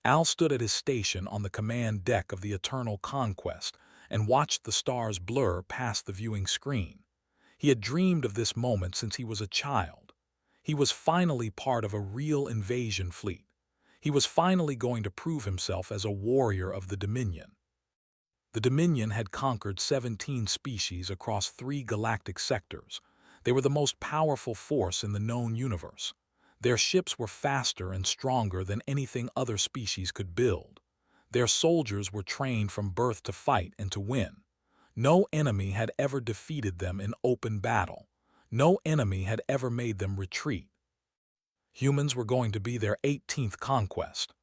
Al stood at his station on the command deck of the Eternal Conquest and watched the stars blur past the viewing screen. He had dreamed of this moment since he was a child. He was finally part of a real invasion fleet. He was finally going to prove himself as a warrior of the Dominion. The Dominion had conquered 17 species across 3 galactic sectors. They were the most powerful force in the known universe. Their ships were faster and stronger than anything other species could build. Their soldiers were trained from birth to fight and to win. No enemy had ever defeated them in open battle. No enemy had ever made them retreat. Humans were going to be their 18th conquest.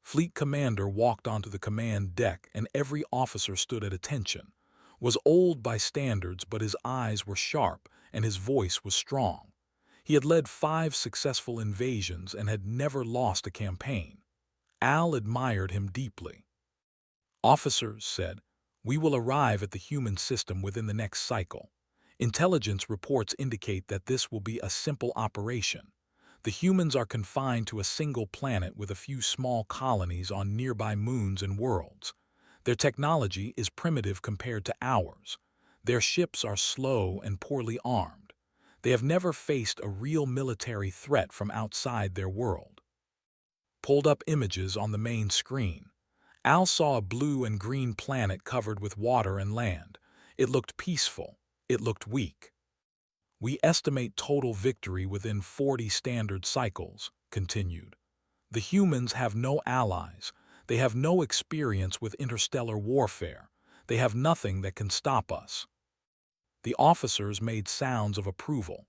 Fleet commander walked onto the command deck and every officer stood at attention. Was old by standards, but his eyes were sharp and his voice was strong. He had led 5 successful invasions and had never lost a campaign. Al admired him deeply. Officers said, "We will arrive at the human system within the next cycle. Intelligence reports indicate that this will be a simple operation. The humans are confined to a single planet with a few small colonies on nearby moons and worlds. Their technology is primitive compared to ours. Their ships are slow and poorly armed. They have never faced a real military threat from outside their world." Pulled up images on the main screen. Al saw a blue and green planet covered with water and land. It looked peaceful. It looked weak. "We estimate total victory within 40 standard cycles," continued. "The humans have no allies. They have no experience with interstellar warfare. They have nothing that can stop us." The officers made sounds of approval.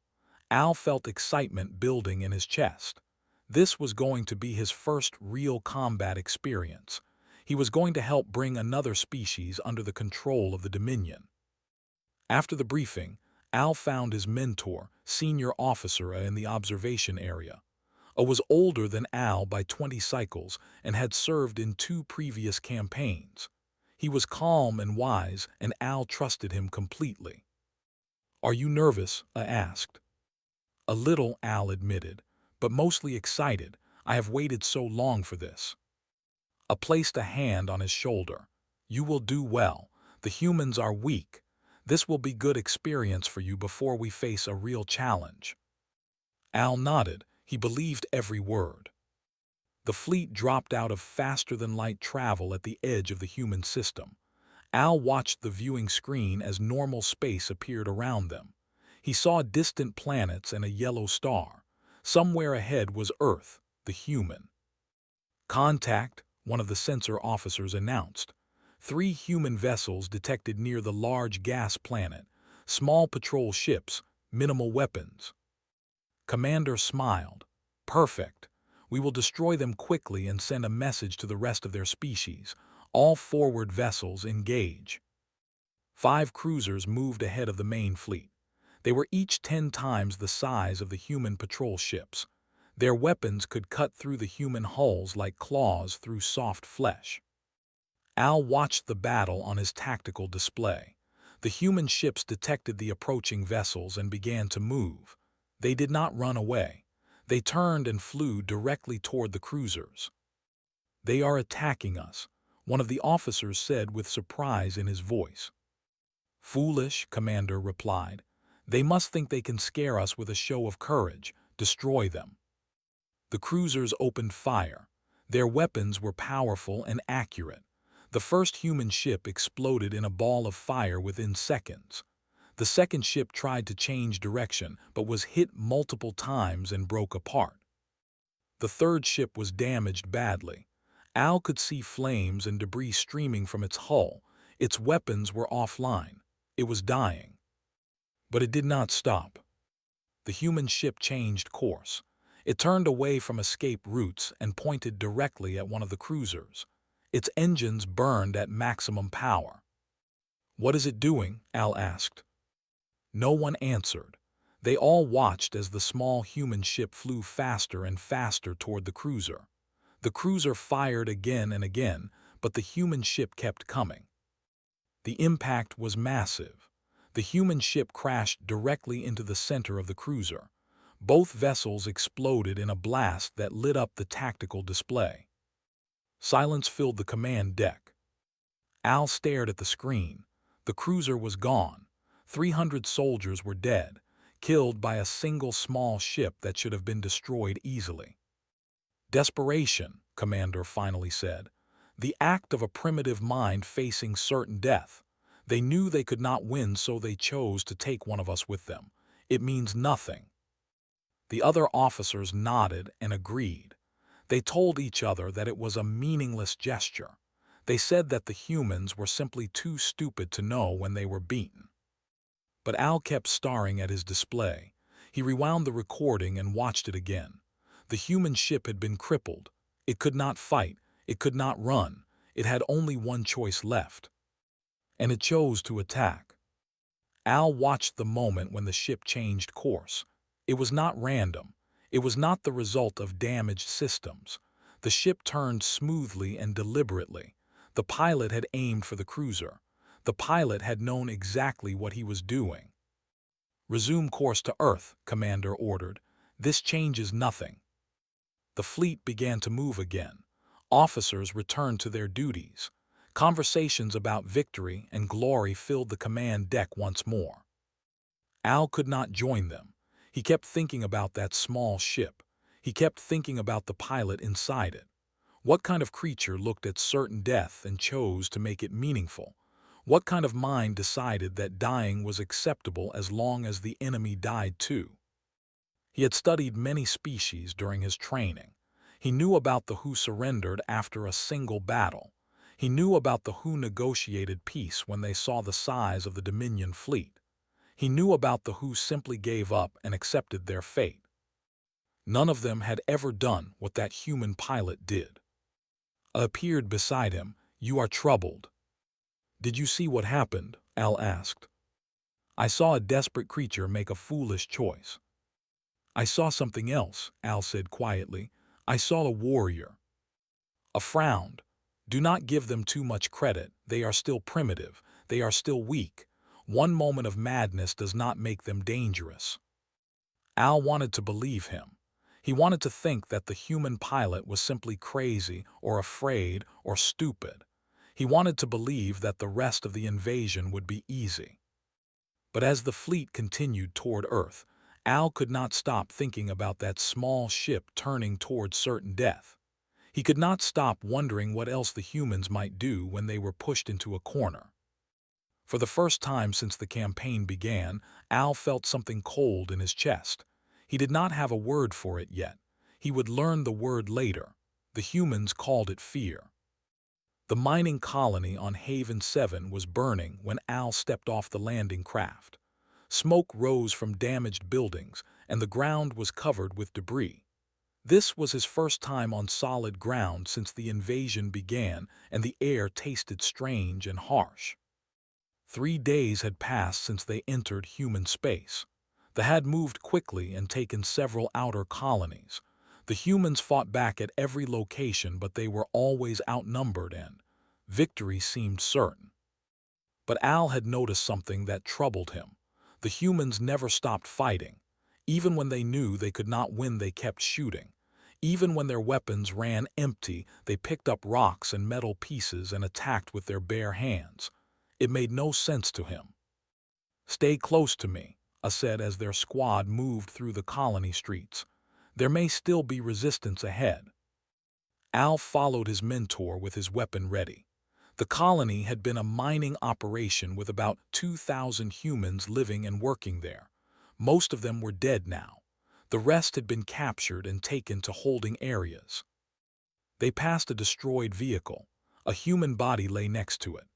Al felt excitement building in his chest. This was going to be his first real combat experience. He was going to help bring another species under the control of the Dominion. After the briefing, Al found his mentor, senior officer in the observation area. Was older than Al by 20 cycles and had served in 2 previous campaigns. He was calm and wise, and Al trusted him completely. "Are you nervous?" I asked. "A little," Al admitted, "but mostly excited. I have waited so long for this." I placed a hand on his shoulder. "You will do well. The humans are weak. This will be good experience for you before we face a real challenge." Al nodded. He believed every word. The fleet dropped out of faster-than-light travel at the edge of the human system. Al watched the viewing screen as normal space appeared around them. He saw distant planets and a yellow star. Somewhere ahead was Earth, the human. "Contact," one of the sensor officers announced. 3 human vessels detected near the large gas planet, small patrol ships, minimal weapons. Commander smiled. "Perfect. We will destroy them quickly and send a message to the rest of their species. All forward vessels engage." 5 cruisers moved ahead of the main fleet. They were each 10 times the size of the human patrol ships. Their weapons could cut through the human hulls like claws through soft flesh. Al watched the battle on his tactical display. The human ships detected the approaching vessels and began to move. They did not run away. They turned and flew directly toward the cruisers. "They are attacking us," one of the officers said with surprise in his voice. "Foolish," Commander replied. "They must think they can scare us with a show of courage. Destroy them." The cruisers opened fire. Their weapons were powerful and accurate. The first human ship exploded in a ball of fire within seconds. The second ship tried to change direction, but was hit multiple times and broke apart. The third ship was damaged badly. Al could see flames and debris streaming from its hull. Its weapons were offline. It was dying. But it did not stop. The human ship changed course. It turned away from escape routes and pointed directly at one of the cruisers. Its engines burned at maximum power. "What is it doing?" Al asked. No one answered. They all watched as the small human ship flew faster and faster toward the cruiser. The cruiser fired again and again, but the human ship kept coming. The impact was massive. The human ship crashed directly into the center of the cruiser. Both vessels exploded in a blast that lit up the tactical display. Silence filled the command deck. Al stared at the screen. The cruiser was gone. 300 soldiers were dead, killed by a single small ship that should have been destroyed easily. Desperation, Commander finally said. The act of a primitive mind facing certain death. They knew they could not win, so they chose to take one of us with them. It means nothing. The other officers nodded and agreed. They told each other that it was a meaningless gesture. They said that the humans were simply too stupid to know when they were beaten. But Al kept staring at his display. He rewound the recording and watched it again. The human ship had been crippled. It could not fight. It could not run. It had only one choice left. And it chose to attack. Al watched the moment when the ship changed course. It was not random. It was not the result of damaged systems. The ship turned smoothly and deliberately. The pilot had aimed for the cruiser. The pilot had known exactly what he was doing. "Resume course to Earth," Commander ordered. "This changes nothing." The fleet began to move again. Officers returned to their duties. Conversations about victory and glory filled the command deck once more. Al could not join them. He kept thinking about that small ship. He kept thinking about the pilot inside it. What kind of creature looked at certain death and chose to make it meaningful? What kind of mind decided that dying was acceptable as long as the enemy died too? He had studied many species during his training. He knew about the who surrendered after a single battle. He knew about the who negotiated peace when they saw the size of the Dominion fleet. He knew about the who simply gave up and accepted their fate. None of them had ever done what that human pilot did. Appeared beside him. "You are troubled." "Did you see what happened?" Al asked. "I saw a desperate creature make a foolish choice." "I saw something else," Al said quietly. "I saw a warrior." A frowned. "Do not give them too much credit. They are still primitive. They are still weak. One moment of madness does not make them dangerous." Al wanted to believe him. He wanted to think that the human pilot was simply crazy or afraid or stupid. He wanted to believe that the rest of the invasion would be easy. But as the fleet continued toward Earth, Al could not stop thinking about that small ship turning toward certain death. He could not stop wondering what else the humans might do when they were pushed into a corner. For the first time since the campaign began, Al felt something cold in his chest. He did not have a word for it yet. He would learn the word later. The humans called it fear. The mining colony on Haven 7 was burning when Al stepped off the landing craft. Smoke rose from damaged buildings, and the ground was covered with debris. This was his first time on solid ground since the invasion began, and the air tasted strange and harsh. 3 days had passed since they entered human space. They had moved quickly and taken several outer colonies. The humans fought back at every location, but they were always outnumbered and victory seemed certain. But Al had noticed something that troubled him. The humans never stopped fighting. Even when they knew they could not win, they kept shooting. Even when their weapons ran empty, they picked up rocks and metal pieces and attacked with their bare hands. It made no sense to him. "Stay close to me," I said as their squad moved through the colony streets. "There may still be resistance ahead." Al followed his mentor with his weapon ready. The colony had been a mining operation with about 2,000 humans living and working there. Most of them were dead now. The rest had been captured and taken to holding areas. They passed a destroyed vehicle. A human body lay next to it.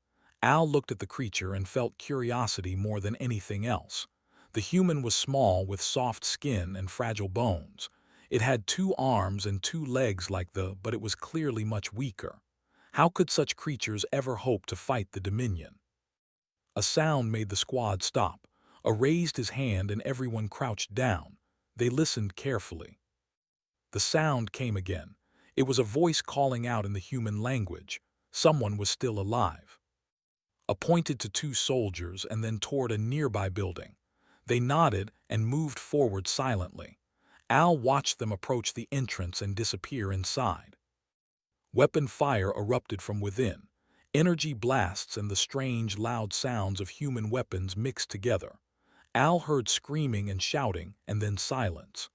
Al looked at the creature and felt curiosity more than anything else. The human was small with soft skin and fragile bones. It had 2 arms and 2 legs but it was clearly much weaker. How could such creatures ever hope to fight the Dominion? A sound made the squad stop. A raised his hand and everyone crouched down. They listened carefully. The sound came again. It was a voice calling out in the human language. Someone was still alive. Pointed to 2 soldiers and then toward a nearby building. They nodded and moved forward silently. Al watched them approach the entrance and disappear inside. Weapon fire erupted from within. Energy blasts and the strange, loud sounds of human weapons mixed together. Al heard screaming and shouting, and then silence.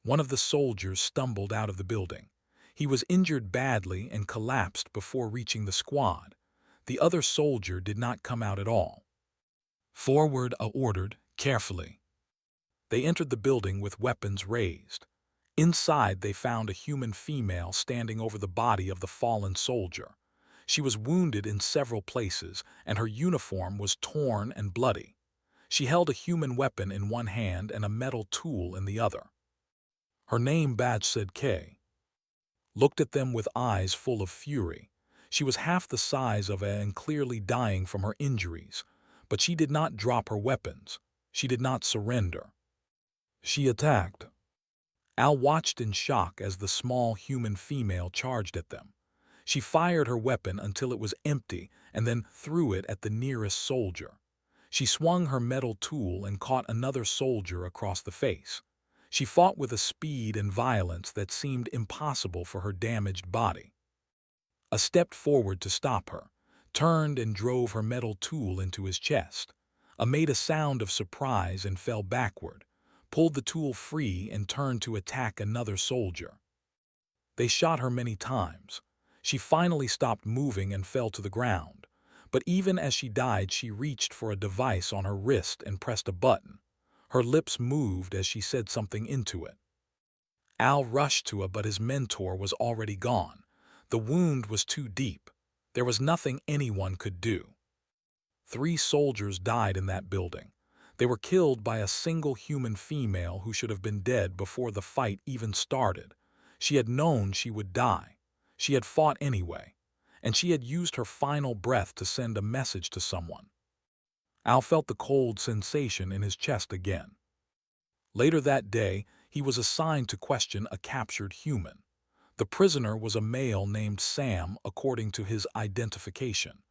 One of the soldiers stumbled out of the building. He was injured badly and collapsed before reaching the squad. The other soldier did not come out at all. "Forward," I ordered, carefully. They entered the building with weapons raised. Inside, they found a human female standing over the body of the fallen soldier. She was wounded in several places, and her uniform was torn and bloody. She held a human weapon in one hand and a metal tool in the other. Her name badge said K. Looked at them with eyes full of fury. She was half the size of a and clearly dying from her injuries, but she did not drop her weapons. She did not surrender. She attacked. Al watched in shock as the small human female charged at them. She fired her weapon until it was empty and then threw it at the nearest soldier. She swung her metal tool and caught another soldier across the face. She fought with a speed and violence that seemed impossible for her damaged body. A stepped forward to stop her, turned and drove her metal tool into his chest. Made a sound of surprise and fell backward, pulled the tool free and turned to attack another soldier. They shot her many times. She finally stopped moving and fell to the ground. But even as she died, she reached for a device on her wrist and pressed a button. Her lips moved as she said something into it. Al rushed to her, but his mentor was already gone. The wound was too deep. There was nothing anyone could do. 3 soldiers died in that building. They were killed by a single human female who should have been dead before the fight even started. She had known she would die. She had fought anyway, and she had used her final breath to send a message to someone. Al felt the cold sensation in his chest again. Later that day, he was assigned to question a captured human. The prisoner was a male named Sam, according to his identification.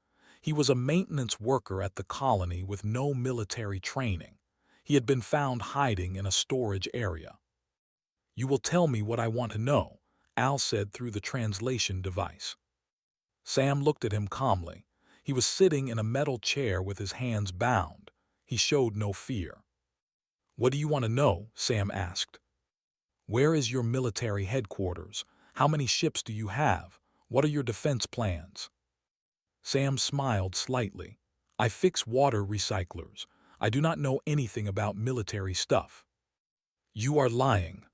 He was a maintenance worker at the colony with no military training. He had been found hiding in a storage area. "You will tell me what I want to know," Al said through the translation device. Sam looked at him calmly. He was sitting in a metal chair with his hands bound. He showed no fear. "What do you want to know?" Sam asked. "Where is your military headquarters? How many ships do you have? What are your defense plans?" Sam smiled slightly. "I fix water recyclers. I do not know anything about military stuff." "You are lying."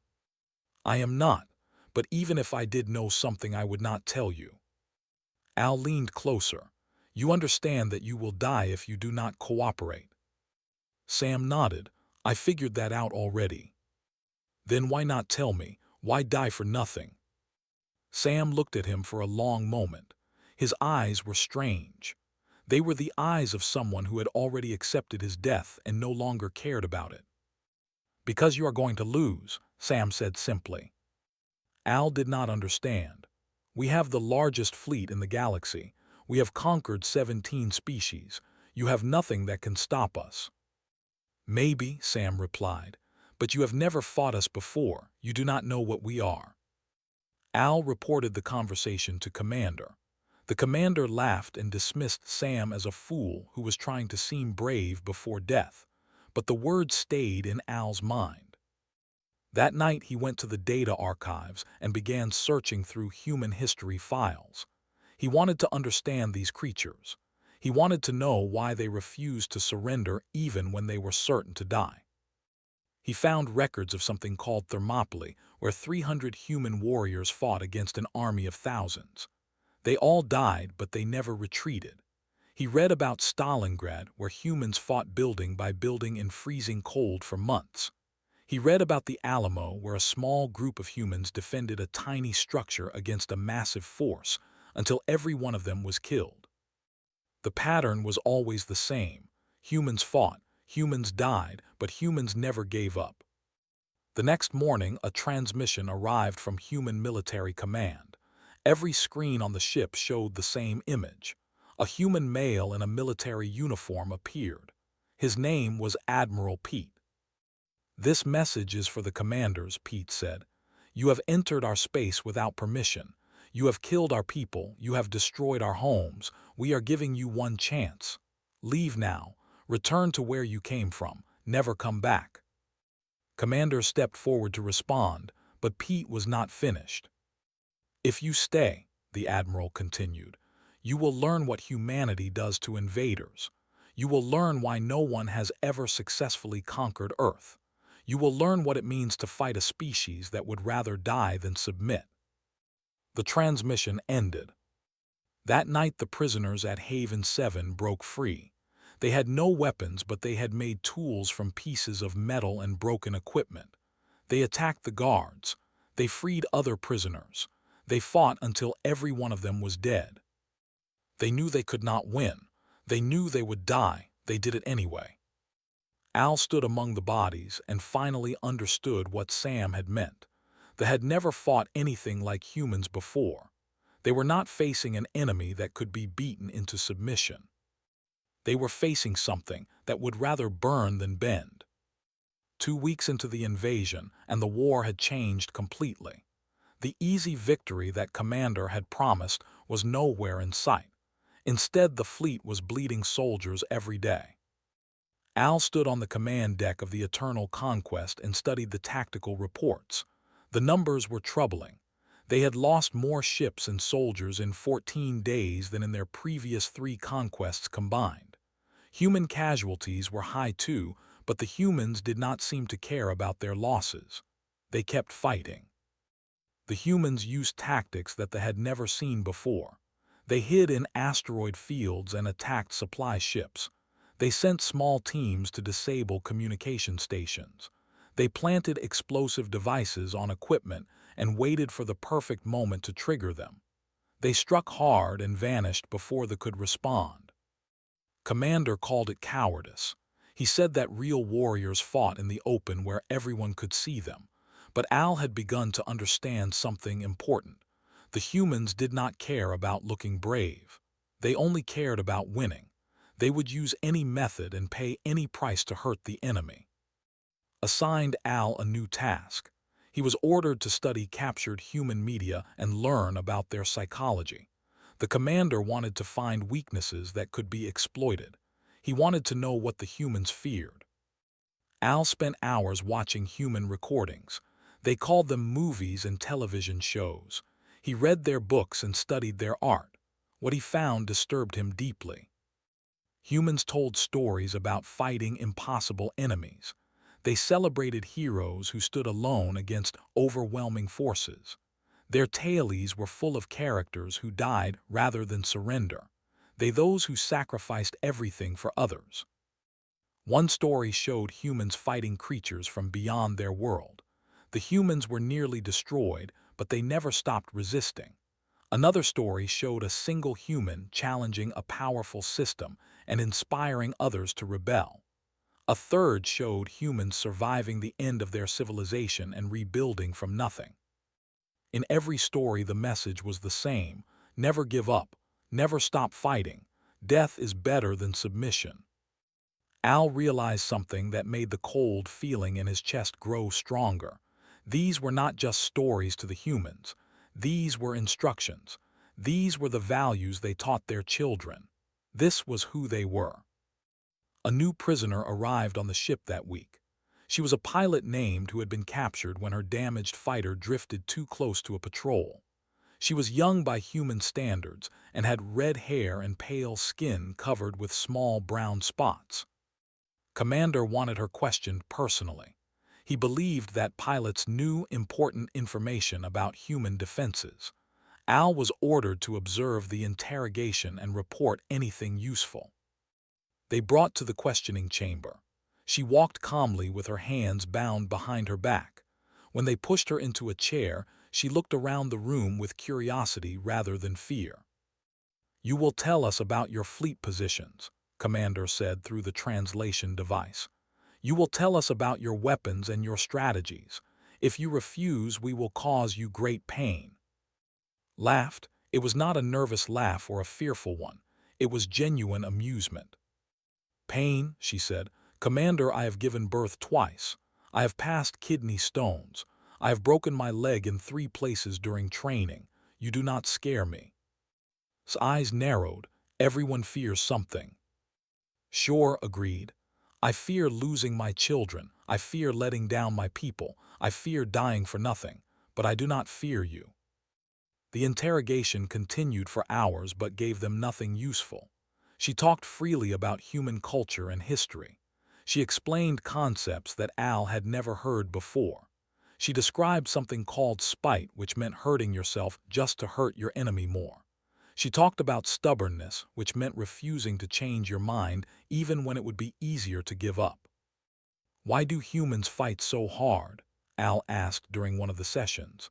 "I am not, but even if I did know something, I would not tell you." Al leaned closer. "You understand that you will die if you do not cooperate." Sam nodded. "I figured that out already." "Then why not tell me? Why die for nothing?" Sam looked at him for a long moment. His eyes were strange. They were the eyes of someone who had already accepted his death and no longer cared about it. "Because you are going to lose," Sam said simply. Al did not understand. "We have the largest fleet in the galaxy. We have conquered 17 species. You have nothing that can stop us." "Maybe," Sam replied, "but you have never fought us before. You do not know what we are." Al reported the conversation to Commander. The commander laughed and dismissed Sam as a fool who was trying to seem brave before death, but the words stayed in Al's mind. That night he went to the data archives and began searching through human history files. He wanted to understand these creatures. He wanted to know why they refused to surrender even when they were certain to die. He found records of something called Thermopylae, where 300 human warriors fought against an army of thousands. They all died, but they never retreated. He read about Stalingrad, where humans fought building by building in freezing cold for months. He read about the Alamo, where a small group of humans defended a tiny structure against a massive force until every one of them was killed. The pattern was always the same. Humans fought, humans died, but humans never gave up. The next morning, a transmission arrived from Human Military Command. Every screen on the ship showed the same image. A human male in a military uniform appeared. His name was Admiral Pete. "This message is for the commanders," Pete said. "You have entered our space without permission. You have killed our people, you have destroyed our homes, we are giving you one chance. Leave now, return to where you came from, never come back. Commander stepped forward to respond, but Pete was not finished. If you stay, the Admiral continued, you will learn what humanity does to invaders. You will learn why no one has ever successfully conquered Earth. You will learn what it means to fight a species that would rather die than submit. The transmission ended. That night the prisoners at Haven 7 broke free. They had no weapons, but they had made tools from pieces of metal and broken equipment. They attacked the guards. They freed other prisoners. They fought until every one of them was dead. They knew they could not win. They knew they would die. They did it anyway. Al stood among the bodies and finally understood what Sam had meant. They had never fought anything like humans before. They were not facing an enemy that could be beaten into submission. They were facing something that would rather burn than bend. 2 weeks into the invasion, and the war had changed completely. The easy victory that Commander had promised was nowhere in sight. Instead, the fleet was bleeding soldiers every day. Al stood on the command deck of the Eternal Conquest and studied the tactical reports. The numbers were troubling. They had lost more ships and soldiers in 14 days than in their previous 3 conquests combined. Human casualties were high too, but the humans did not seem to care about their losses. They kept fighting. The humans used tactics that they had never seen before. They hid in asteroid fields and attacked supply ships. They sent small teams to disable communication stations. They planted explosive devices on equipment and waited for the perfect moment to trigger them. They struck hard and vanished before they could respond. Commander called it cowardice. He said that real warriors fought in the open where everyone could see them. But Al had begun to understand something important. The humans did not care about looking brave. They only cared about winning. They would use any method and pay any price to hurt the enemy. Assigned Al a new task. He was ordered to study captured human media and learn about their psychology. The commander wanted to find weaknesses that could be exploited. He wanted to know what the humans feared. Al spent hours watching human recordings. They called them movies and television shows. He read their books and studied their art. What he found disturbed him deeply. Humans told stories about fighting impossible enemies. They celebrated heroes who stood alone against overwhelming forces. Their tales were full of characters who died rather than surrender. Those who sacrificed everything for others. One story showed humans fighting creatures from beyond their world. The humans were nearly destroyed, but they never stopped resisting. Another story showed a single human challenging a powerful system and inspiring others to rebel. A third showed humans surviving the end of their civilization and rebuilding from nothing. In every story the message was the same: never give up, never stop fighting. Death is better than submission. Al realized something that made the cold feeling in his chest grow stronger. These were not just stories to the humans. These were instructions. These were the values they taught their children. This was who they were. A new prisoner arrived on the ship that week. She was a pilot named who had been captured when her damaged fighter drifted too close to a patrol. She was young by human standards and had red hair and pale skin covered with small brown spots. Commander wanted her questioned personally. He believed that pilots knew important information about human defenses. Al was ordered to observe the interrogation and report anything useful. They brought to the questioning chamber. She walked calmly with her hands bound behind her back. When they pushed her into a chair, she looked around the room with curiosity rather than fear. "You will tell us about your fleet positions," Commander said through the translation device. "You will tell us about your weapons and your strategies. If you refuse, we will cause you great pain." Laughed. It was not a nervous laugh or a fearful one. It was genuine amusement. "Pain," she said. "Commander, I have given birth twice. I have passed kidney stones. I have broken my leg in 3 places during training. You do not scare me. His eyes narrowed. Everyone fears something. Sure, agreed. I fear losing my children. I fear letting down my people. I fear dying for nothing. But I do not fear you. The interrogation continued for hours but gave them nothing useful. She talked freely about human culture and history. She explained concepts that Al had never heard before. She described something called spite, which meant hurting yourself just to hurt your enemy more. She talked about stubbornness, which meant refusing to change your mind even when it would be easier to give up. Why do humans fight so hard? Al asked during one of the sessions.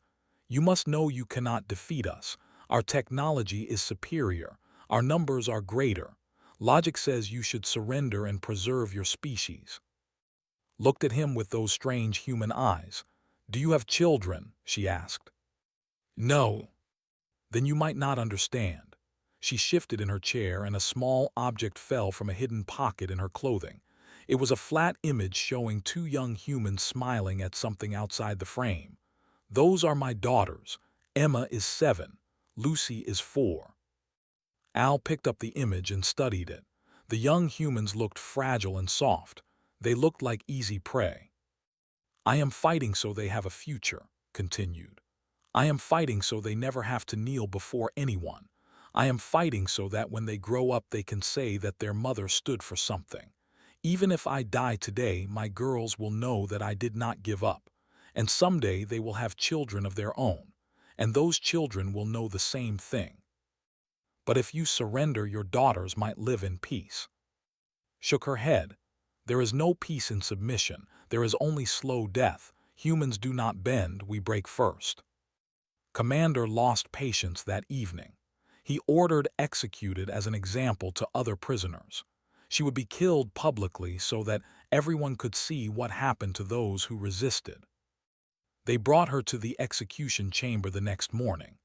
You must know you cannot defeat us. Our technology is superior. Our numbers are greater. Logic says you should surrender and preserve your species. Looked at him with those strange human eyes. Do you have children? She asked. No. Then you might not understand. She shifted in her chair and a small object fell from a hidden pocket in her clothing. It was a flat image showing two young humans smiling at something outside the frame. Those are my daughters. Emma is 7. Lucy is 4. Al picked up the image and studied it. The young humans looked fragile and soft. They looked like easy prey. I am fighting so they have a future, continued. I am fighting so they never have to kneel before anyone. I am fighting so that when they grow up they can say that their mother stood for something. Even if I die today, my girls will know that I did not give up. And someday they will have children of their own, and those children will know the same thing. But if you surrender, your daughters might live in peace. Shook her head. There is no peace in submission. There is only slow death. Humans do not bend, we break first. Commander lost patience that evening. He ordered executed as an example to other prisoners. She would be killed publicly so that everyone could see what happened to those who resisted. They brought her to the execution chamber the next morning.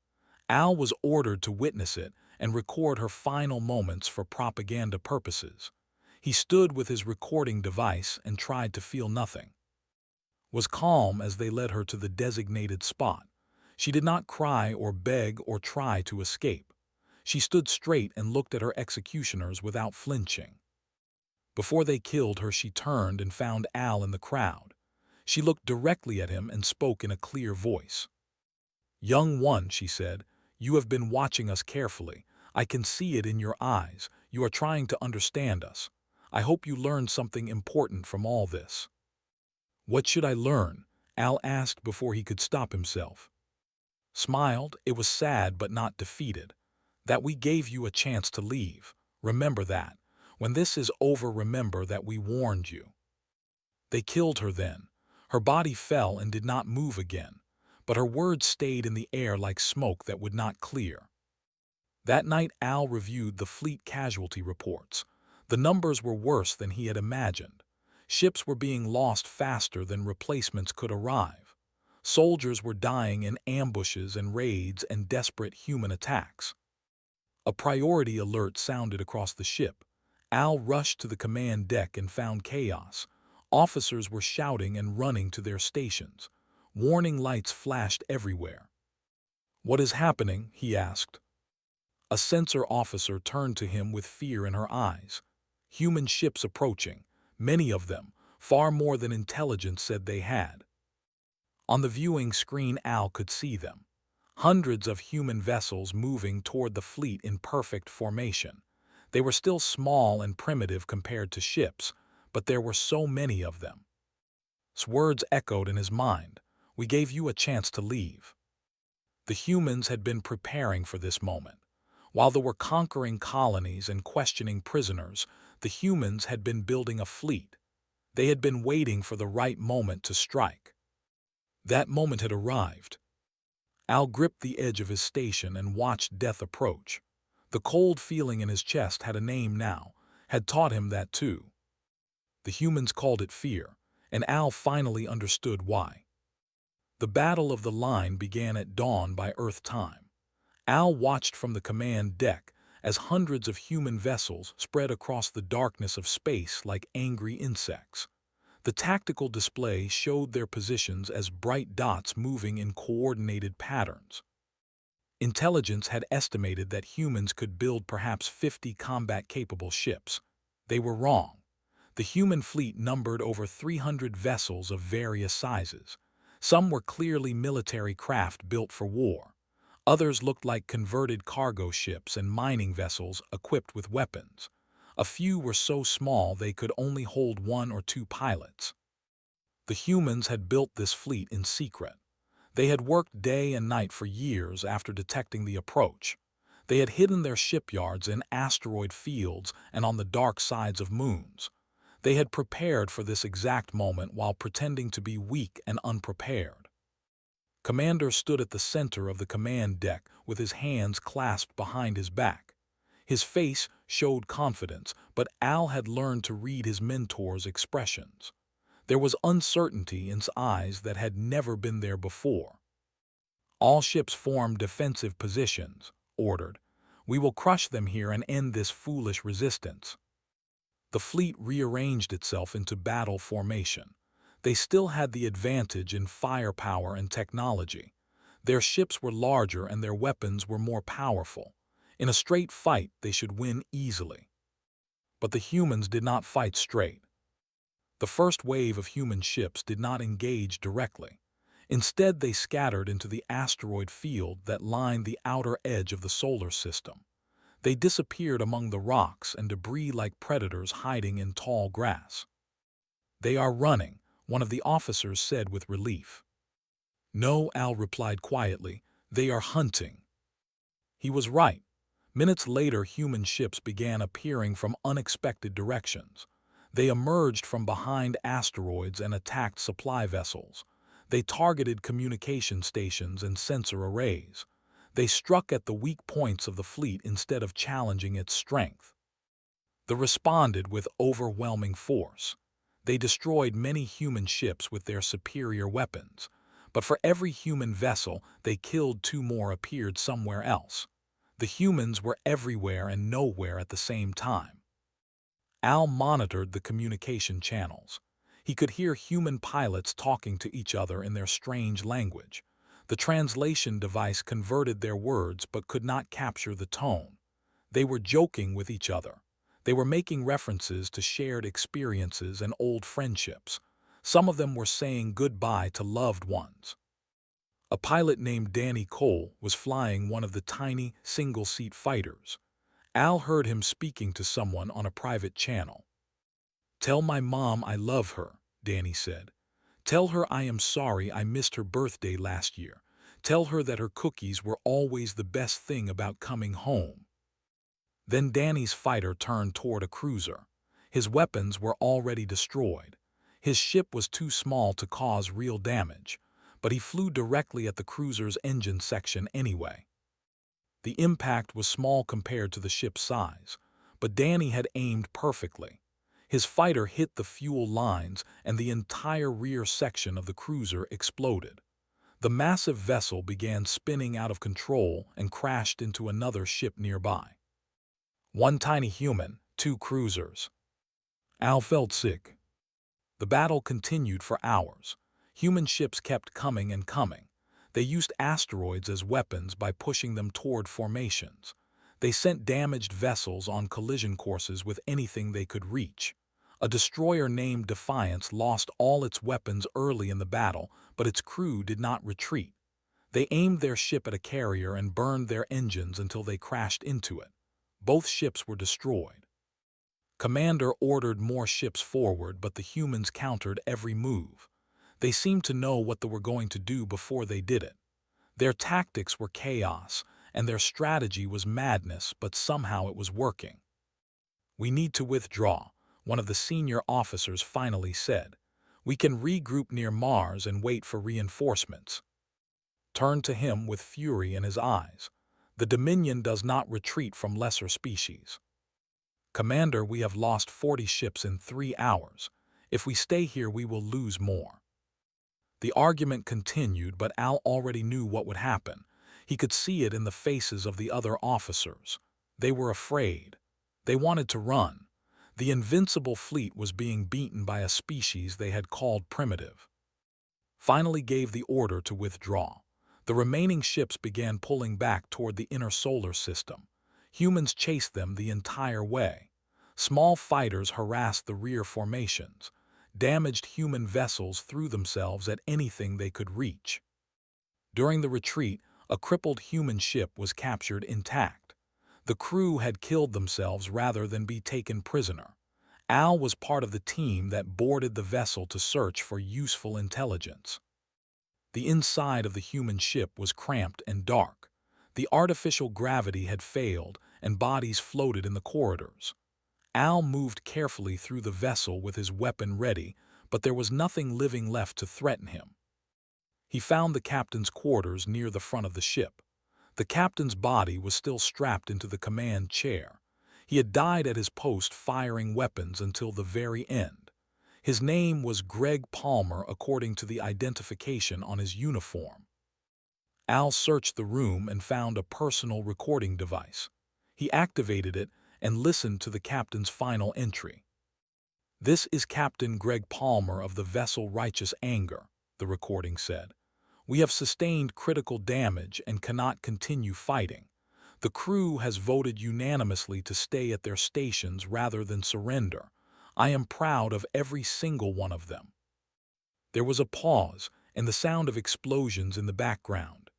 Al was ordered to witness it and record her final moments for propaganda purposes. He stood with his recording device and tried to feel nothing. Was calm as they led her to the designated spot. She did not cry or beg or try to escape. She stood straight and looked at her executioners without flinching. Before they killed her, she turned and found Al in the crowd. She looked directly at him and spoke in a clear voice. Young one, she said, you have been watching us carefully. I can see it in your eyes. You are trying to understand us. I hope you learned something important from all this. What should I learn? Al asked before he could stop himself. Smiled. It was sad but not defeated. That we gave you a chance to leave. Remember that. When this is over, remember that we warned you. They killed her then. Her body fell and did not move again, but her words stayed in the air like smoke that would not clear. That night Al reviewed the fleet casualty reports. The numbers were worse than he had imagined. Ships were being lost faster than replacements could arrive. Soldiers were dying in ambushes and raids and desperate human attacks. A priority alert sounded across the ship. Al rushed to the command deck and found chaos. Officers were shouting and running to their stations. Warning lights flashed everywhere. What is happening? He asked. A sensor officer turned to him with fear in her eyes. Human ships approaching, many of them, far more than intelligence said they had. On the viewing screen Al could see them. Hundreds of human vessels moving toward the fleet in perfect formation. They were still small and primitive compared to ships, but there were so many of them. His words echoed in his mind. We gave you a chance to leave. The humans had been preparing for this moment. While they were conquering colonies and questioning prisoners, the humans had been building a fleet. They had been waiting for the right moment to strike. That moment had arrived. Al gripped the edge of his station and watched death approach. The cold feeling in his chest had a name now, had taught him that too. The humans called it fear, and Al finally understood why. The Battle of the Line began at dawn by Earth time. Al watched from the command deck as hundreds of human vessels spread across the darkness of space like angry insects. The tactical display showed their positions as bright dots moving in coordinated patterns. Intelligence had estimated that humans could build perhaps 50 combat-capable ships. They were wrong. The human fleet numbered over 300 vessels of various sizes. Some were clearly military craft built for war. Others looked like converted cargo ships and mining vessels equipped with weapons. A few were so small they could only hold one or two pilots. The humans had built this fleet in secret. They had worked day and night for years after detecting the approach. They had hidden their shipyards in asteroid fields and on the dark sides of moons. They had prepared for this exact moment while pretending to be weak and unprepared. Commander stood at the center of the command deck with his hands clasped behind his back. His face showed confidence, but Al had learned to read his mentor's expressions. There was uncertainty in his eyes that had never been there before. "All ships form defensive positions," ordered. "We will crush them here and end this foolish resistance." The fleet rearranged itself into battle formation. They still had the advantage in firepower and technology. Their ships were larger and their weapons were more powerful. In a straight fight, they should win easily. But the humans did not fight straight. The first wave of human ships did not engage directly. Instead, they scattered into the asteroid field that lined the outer edge of the solar system. They disappeared among the rocks and debris like predators hiding in tall grass. "They are running," one of the officers said with relief. "No," Al replied quietly, "they are hunting." He was right. Minutes later, human ships began appearing from unexpected directions. They emerged from behind asteroids and attacked supply vessels. They targeted communication stations and sensor arrays. They struck at the weak points of the fleet instead of challenging its strength. They responded with overwhelming force. They destroyed many human ships with their superior weapons. But for every human vessel they killed, two more appeared somewhere else. The humans were everywhere and nowhere at the same time. Al monitored the communication channels. He could hear human pilots talking to each other in their strange language. The translation device converted their words but could not capture the tone. They were joking with each other. They were making references to shared experiences and old friendships. Some of them were saying goodbye to loved ones. A pilot named Danny Cole was flying one of the tiny, single-seat fighters. Al heard him speaking to someone on a private channel. "Tell my mom I love her," Danny said. "Tell her I am sorry I missed her birthday last year. Tell her that her cookies were always the best thing about coming home." Then Danny's fighter turned toward a cruiser. His weapons were already destroyed. His ship was too small to cause real damage, but he flew directly at the cruiser's engine section anyway. The impact was small compared to the ship's size, but Danny had aimed perfectly. His fighter hit the fuel lines and the entire rear section of the cruiser exploded. The massive vessel began spinning out of control and crashed into another ship nearby. One tiny human, two cruisers. Al felt sick. The battle continued for hours. Human ships kept coming and coming. They used asteroids as weapons by pushing them toward formations. They sent damaged vessels on collision courses with anything they could reach. A destroyer named Defiance lost all its weapons early in the battle, but its crew did not retreat. They aimed their ship at a carrier and burned their engines until they crashed into it. Both ships were destroyed. Commander ordered more ships forward, but the humans countered every move. They seemed to know what they were going to do before they did it. Their tactics were chaos, and their strategy was madness, but somehow it was working. "We need to withdraw," one of the senior officers finally said. "We can regroup near Mars and wait for reinforcements." Turned to him with fury in his eyes. "The Dominion does not retreat from lesser species." "Commander, we have lost 40 ships in 3 hours. If we stay here, we will lose more." The argument continued, but Al already knew what would happen. He could see it in the faces of the other officers. They were afraid. They wanted to run. The invincible fleet was being beaten by a species they had called primitive. Finally gave the order to withdraw. The remaining ships began pulling back toward the inner solar system. Humans chased them the entire way. Small fighters harassed the rear formations. Damaged human vessels threw themselves at anything they could reach. During the retreat, a crippled human ship was captured intact. The crew had killed themselves rather than be taken prisoner. Al was part of the team that boarded the vessel to search for useful intelligence. The inside of the human ship was cramped and dark. The artificial gravity had failed, and bodies floated in the corridors. Al moved carefully through the vessel with his weapon ready, but there was nothing living left to threaten him. He found the captain's quarters near the front of the ship. The captain's body was still strapped into the command chair. He had died at his post firing weapons until the very end. His name was Greg Palmer according to the identification on his uniform. Al searched the room and found a personal recording device. He activated it and listened to the captain's final entry. "This is Captain Greg Palmer of the vessel Righteous Anger," the recording said. "We have sustained critical damage and cannot continue fighting. The crew has voted unanimously to stay at their stations rather than surrender. I am proud of every single one of them." There was a pause and the sound of explosions in the background.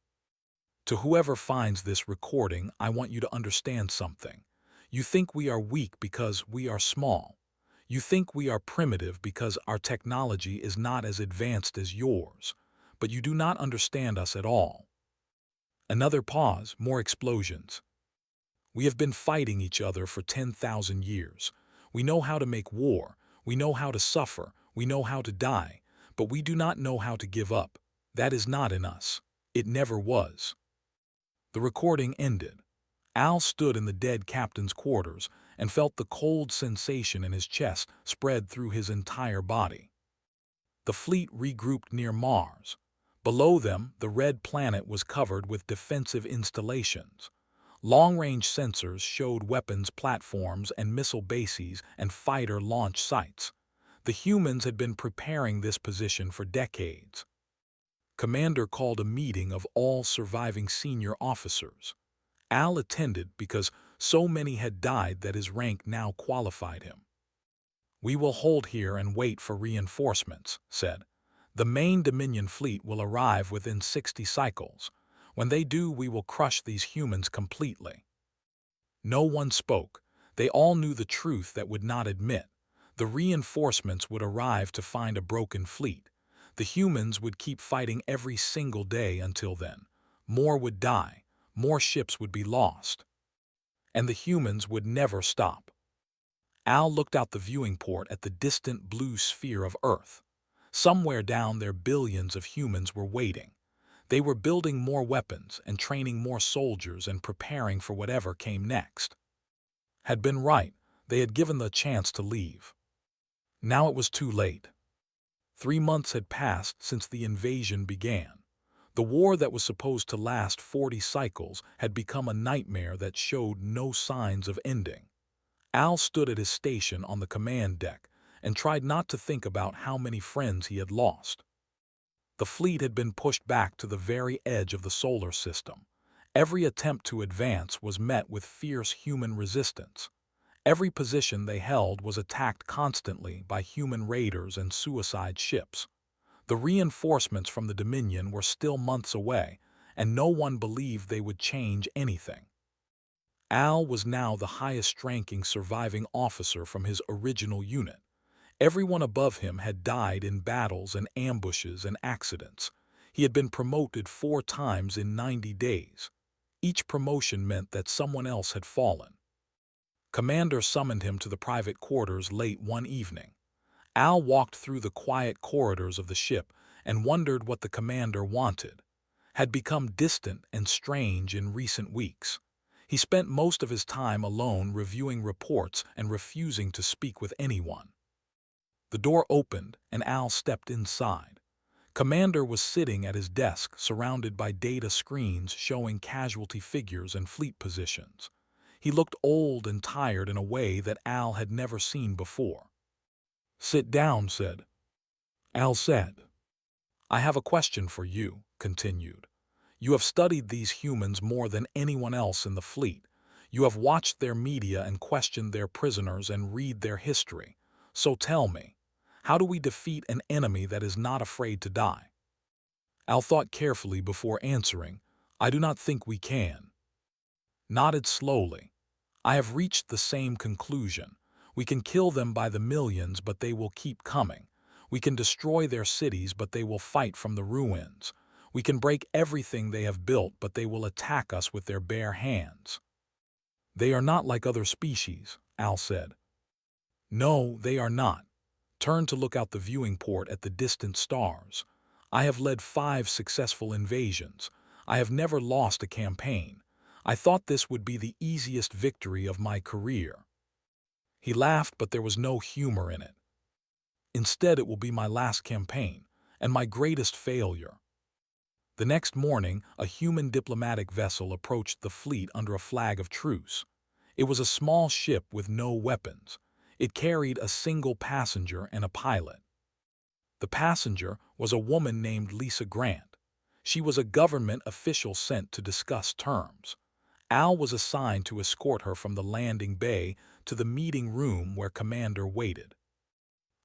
To whoever finds this recording, I want you to understand something. You think we are weak because we are small. You think we are primitive because our technology is not as advanced as yours, but you do not understand us at all. Another pause, more explosions. "We have been fighting each other for 10,000 years. We know how to make war, we know how to suffer, we know how to die, but we do not know how to give up. That is not in us. It never was." The recording ended. Al stood in the dead captain's quarters and felt the cold sensation in his chest spread through his entire body. The fleet regrouped near Mars. Below them, the red planet was covered with defensive installations. Long-range sensors showed weapons platforms and missile bases and fighter launch sites. The humans had been preparing this position for decades. Commander called a meeting of all surviving senior officers. Al attended because so many had died that his rank now qualified him. "We will hold here and wait for reinforcements," said. "The main Dominion fleet will arrive within 60 cycles. When they do, we will crush these humans completely." No one spoke. They all knew the truth that would not admit. The reinforcements would arrive to find a broken fleet. The humans would keep fighting every single day until then. More would die. More ships would be lost. And the humans would never stop. Al looked out the viewing port at the distant blue sphere of Earth. Somewhere down there billions of humans were waiting. They were building more weapons and training more soldiers and preparing for whatever came next. Had been right, they had given the chance to leave. Now it was too late. 3 months had passed since the invasion began. The war that was supposed to last 40 cycles had become a nightmare that showed no signs of ending. Al stood at his station on the command deck and tried not to think about how many friends he had lost. The fleet had been pushed back to the very edge of the solar system. Every attempt to advance was met with fierce human resistance. Every position they held was attacked constantly by human raiders and suicide ships. The reinforcements from the Dominion were still months away, and no one believed they would change anything. Al was now the highest-ranking surviving officer from his original unit. Everyone above him had died in battles and ambushes and accidents. He had been promoted 4 times in 90 days. Each promotion meant that someone else had fallen. Commander summoned him to the private quarters late one evening. Al walked through the quiet corridors of the ship and wondered what the commander wanted. Had become distant and strange in recent weeks. He spent most of his time alone reviewing reports and refusing to speak with anyone. The door opened and Al stepped inside. Commander was sitting at his desk surrounded by data screens showing casualty figures and fleet positions. He looked old and tired in a way that Al had never seen before. "Sit down," Al said. "I have a question for you," continued. You have studied these humans more than anyone else in the fleet. You have watched their media and questioned their prisoners and read their history. So tell me, how do we defeat an enemy that is not afraid to die? Al thought carefully before answering. I do not think we can. Nodded slowly. I have reached the same conclusion. We can kill them by the millions, but they will keep coming. We can destroy their cities, but they will fight from the ruins. We can break everything they have built, but they will attack us with their bare hands. They are not like other species, Al said. No, they are not. Turn to look out the viewing port at the distant stars. I have led 5 successful invasions. I have never lost a campaign. I thought this would be the easiest victory of my career. He laughed, but there was no humor in it. Instead, it will be my last campaign, and my greatest failure. The next morning, a human diplomatic vessel approached the fleet under a flag of truce. It was a small ship with no weapons. It carried a single passenger and a pilot. The passenger was a woman named Lisa Grant. She was a government official sent to discuss terms. Al was assigned to escort her from the landing bay to the meeting room where Commander waited.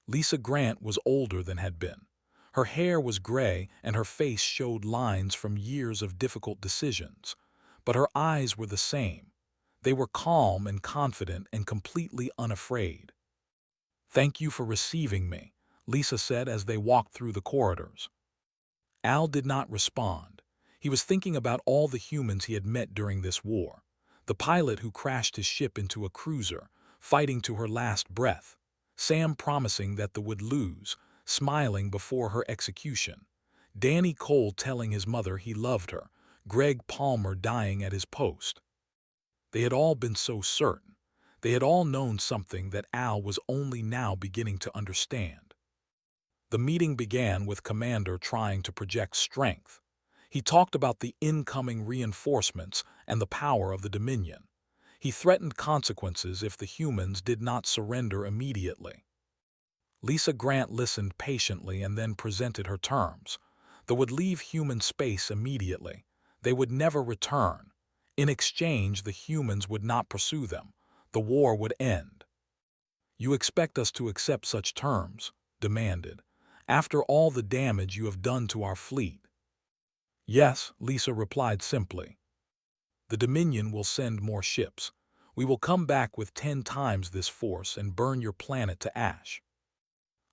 Lisa Grant was older than had been. Her hair was gray and her face showed lines from years of difficult decisions. But her eyes were the same. They were calm and confident and completely unafraid. Thank you for receiving me, Lisa said as they walked through the corridors. Al did not respond. He was thinking about all the humans he had met during this war. The pilot who crashed his ship into a cruiser, fighting to her last breath. Sam promising that they would lose, smiling before her execution. Danny Cole telling his mother he loved her. Greg Palmer dying at his post. They had all been so certain. They had all known something that Al was only now beginning to understand. The meeting began with Commander trying to project strength. He talked about the incoming reinforcements and the power of the Dominion. He threatened consequences if the humans did not surrender immediately. Lisa Grant listened patiently and then presented her terms. They would leave human space immediately. They would never return. In exchange, the humans would not pursue them. The war would end. You expect us to accept such terms? Demanded. After all the damage you have done to our fleet. Yes, Lisa replied simply. The Dominion will send more ships. We will come back with 10 times this force and burn your planet to ash.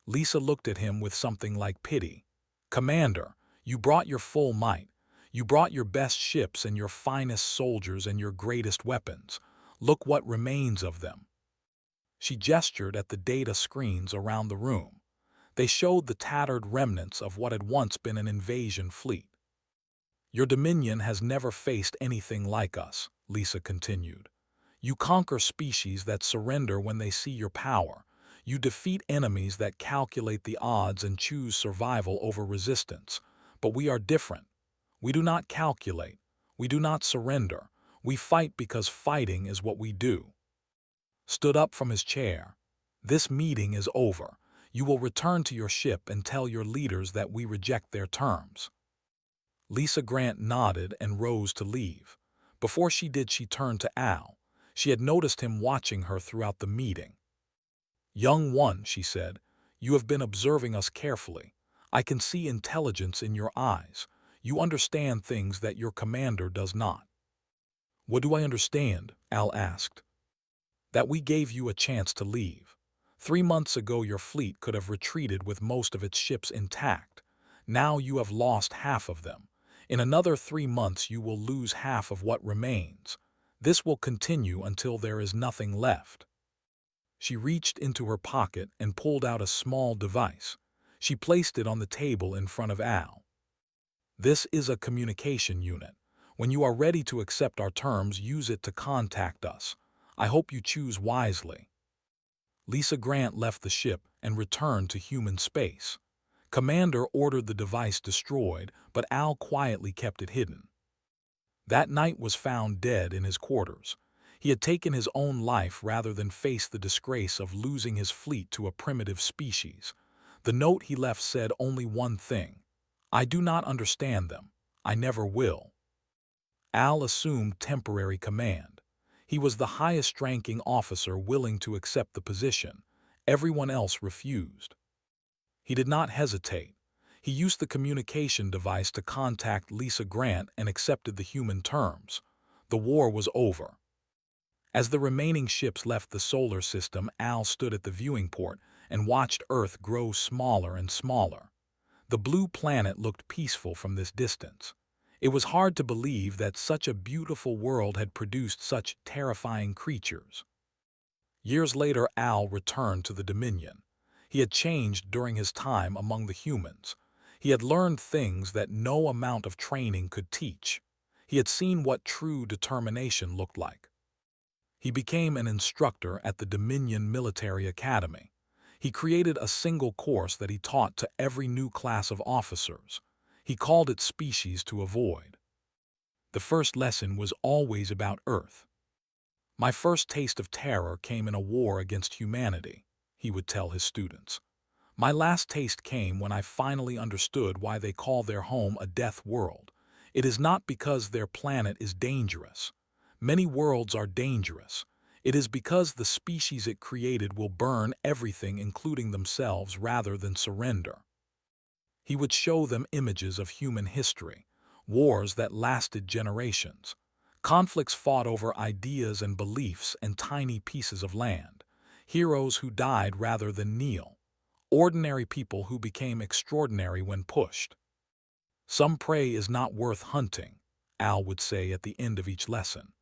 Lisa looked at him with something like pity. Commander, you brought your full might. You brought your best ships and your finest soldiers and your greatest weapons. Look what remains of them. She gestured at the data screens around the room. They showed the tattered remnants of what had once been an invasion fleet. Your Dominion has never faced anything like us, Lisa continued. You conquer species that surrender when they see your power. You defeat enemies that calculate the odds and choose survival over resistance. But we are different. We do not calculate. We do not surrender. We fight because fighting is what we do. Stood up from his chair. This meeting is over. You will return to your ship and tell your leaders that we reject their terms. Lisa Grant nodded and rose to leave. Before she did, she turned to Al. She had noticed him watching her throughout the meeting. Young one, she said, you have been observing us carefully. I can see intelligence in your eyes. You understand things that your commander does not. What do I understand? Al asked. That we gave you a chance to leave. 3 months ago your fleet could have retreated with most of its ships intact. Now you have lost half of them. In another 3 months you will lose half of what remains. This will continue until there is nothing left. She reached into her pocket and pulled out a small device. She placed it on the table in front of Al. This is a communication unit. When you are ready to accept our terms, use it to contact us. I hope you choose wisely. Lisa Grant left the ship and returned to human space. Commander ordered the device destroyed, but Al quietly kept it hidden. That night was found dead in his quarters. He had taken his own life rather than face the disgrace of losing his fleet to a primitive species. The note he left said only one thing. I do not understand them. I never will. Al assumed temporary command. He was the highest-ranking officer willing to accept the position. Everyone else refused. He did not hesitate. He used the communication device to contact Lisa Grant and accepted the human terms. The war was over. As the remaining ships left the solar system, Al stood at the viewing port and watched Earth grow smaller and smaller. The blue planet looked peaceful from this distance. It was hard to believe that such a beautiful world had produced such terrifying creatures. Years later, Al returned to the Dominion. He had changed during his time among the humans. He had learned things that no amount of training could teach. He had seen what true determination looked like. He became an instructor at the Dominion Military Academy. He created a single course that he taught to every new class of officers. He called it Species to Avoid. The first lesson was always about Earth. "My first taste of terror came in a war against humanity," he would tell his students. "My last taste came when I finally understood why they call their home a death world. It is not because their planet is dangerous. Many worlds are dangerous. It is because the species it created will burn everything, including themselves, rather than surrender." He would show them images of human history, wars that lasted generations, conflicts fought over ideas and beliefs and tiny pieces of land, heroes who died rather than kneel, ordinary people who became extraordinary when pushed. "Some prey is not worth hunting," Al would say at the end of each lesson.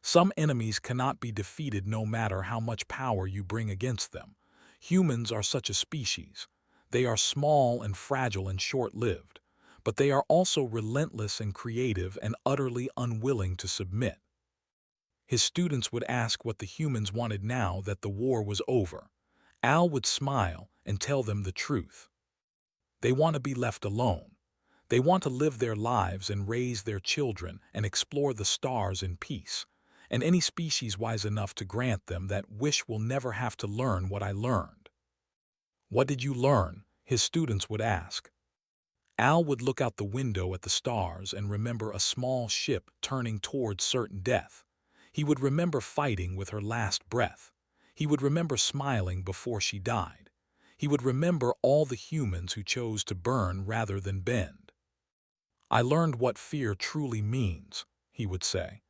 "Some enemies cannot be defeated no matter how much power you bring against them. Humans are such a species. They are small and fragile and short-lived, but they are also relentless and creative and utterly unwilling to submit." His students would ask what the humans wanted now that the war was over. Al would smile and tell them the truth. They want to be left alone. They want to live their lives and raise their children and explore the stars in peace. And any species wise enough to grant them that wish will never have to learn what I learned. "What did you learn?" his students would ask. Al would look out the window at the stars and remember a small ship turning towards certain death. He would remember fighting with her last breath. He would remember smiling before she died. He would remember all the humans who chose to burn rather than bend. "I learned what fear truly means," he would say.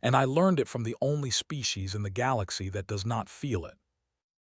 "And I learned it from the only species in the galaxy that does not feel it."